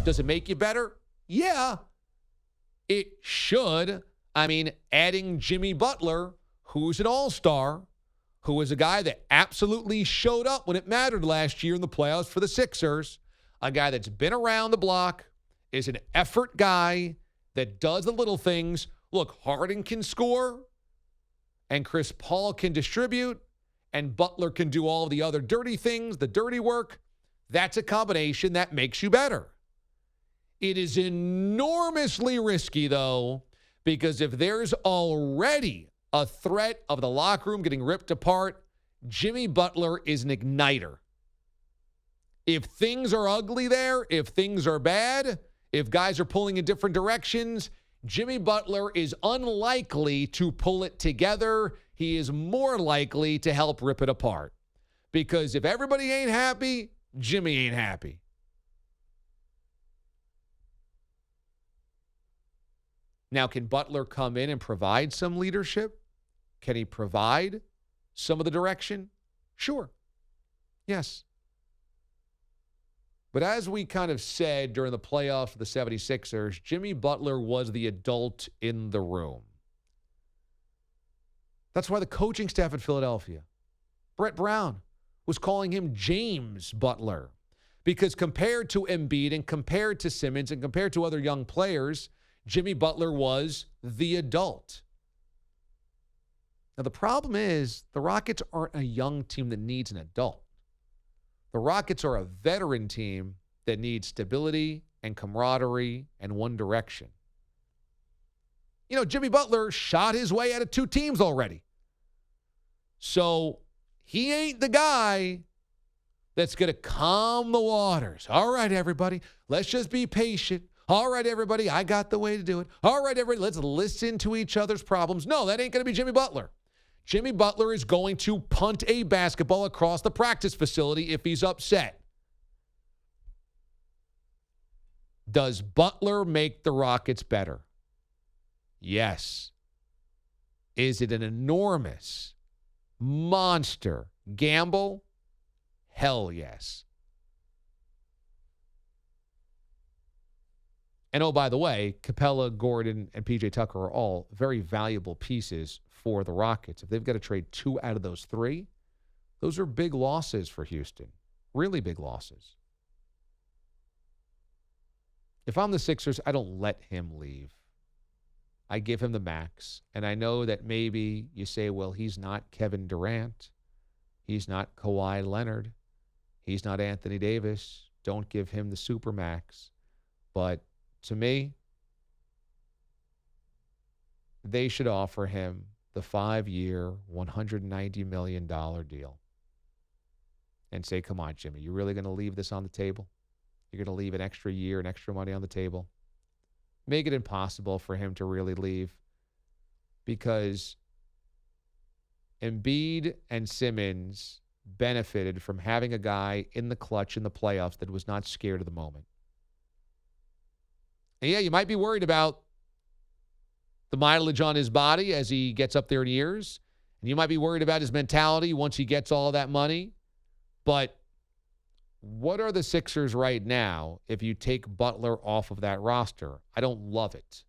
Does it make you better? Yeah, it should. I mean, adding Jimmy Butler, who's an all-star, who is a guy that absolutely showed up when it mattered last year in the playoffs for the Sixers, a guy that's been around the block, is an effort guy that does the little things. Look, Harden can score, and Chris Paul can distribute, and Butler can do all the other dirty things, the dirty work. That's a combination that makes you better. It is enormously risky, though, because if there's already a threat of the locker room getting ripped apart, Jimmy Butler is an igniter. If things are ugly there, if things are bad, if guys are pulling in different directions, Jimmy Butler is unlikely to pull it together. He is more likely to help rip it apart. Because if everybody ain't happy, Jimmy ain't happy. Now, can Butler come in and provide some leadership? Can he provide some of the direction? Sure. Yes. But as we kind of said during the playoffs for the 76ers, Jimmy Butler was the adult in the room. That's why the coaching staff at Philadelphia, Brett Brown, was calling him James Butler. Because compared to Embiid and compared to Simmons and compared to other young players, Jimmy Butler was the adult. Now, the problem is the Rockets aren't a young team that needs an adult. The Rockets are a veteran team that needs stability and camaraderie and one direction. You know, Jimmy Butler shot his way out of 2 teams already. So he ain't the guy that's going to calm the waters. All right, everybody, let's just be patient. All right, everybody, I got the way to do it. All right, everybody, let's listen to each other's problems. No, that ain't going to be Jimmy Butler. Jimmy Butler is going to punt a basketball across the practice facility if he's upset. Does Butler make the Rockets better? Yes. Is it an enormous, monster gamble? Hell yes. And oh, by the way, Capella, Gordon, and P.J. Tucker are all very valuable pieces for the Rockets. If they've got to trade 2 out of those 3, those are big losses for Houston. Really big losses. If I'm the Sixers, I don't let him leave. I give him the max. And I know that maybe you say, well, he's not Kevin Durant. He's not Kawhi Leonard. He's not Anthony Davis. Don't give him the supermax. But to me, they should offer him the 5-year, $190 million deal and say, come on, Jimmy, you're really going to leave this on the table? You're going to leave an extra year and extra money on the table? Make it impossible for him to really leave, because Embiid and Simmons benefited from having a guy in the clutch in the playoffs that was not scared of the moment. And yeah, you might be worried about the mileage on his body as he gets up there in years. And you might be worried about his mentality once he gets all that money. But what are the Sixers right now if you take Butler off of that roster? I don't love it.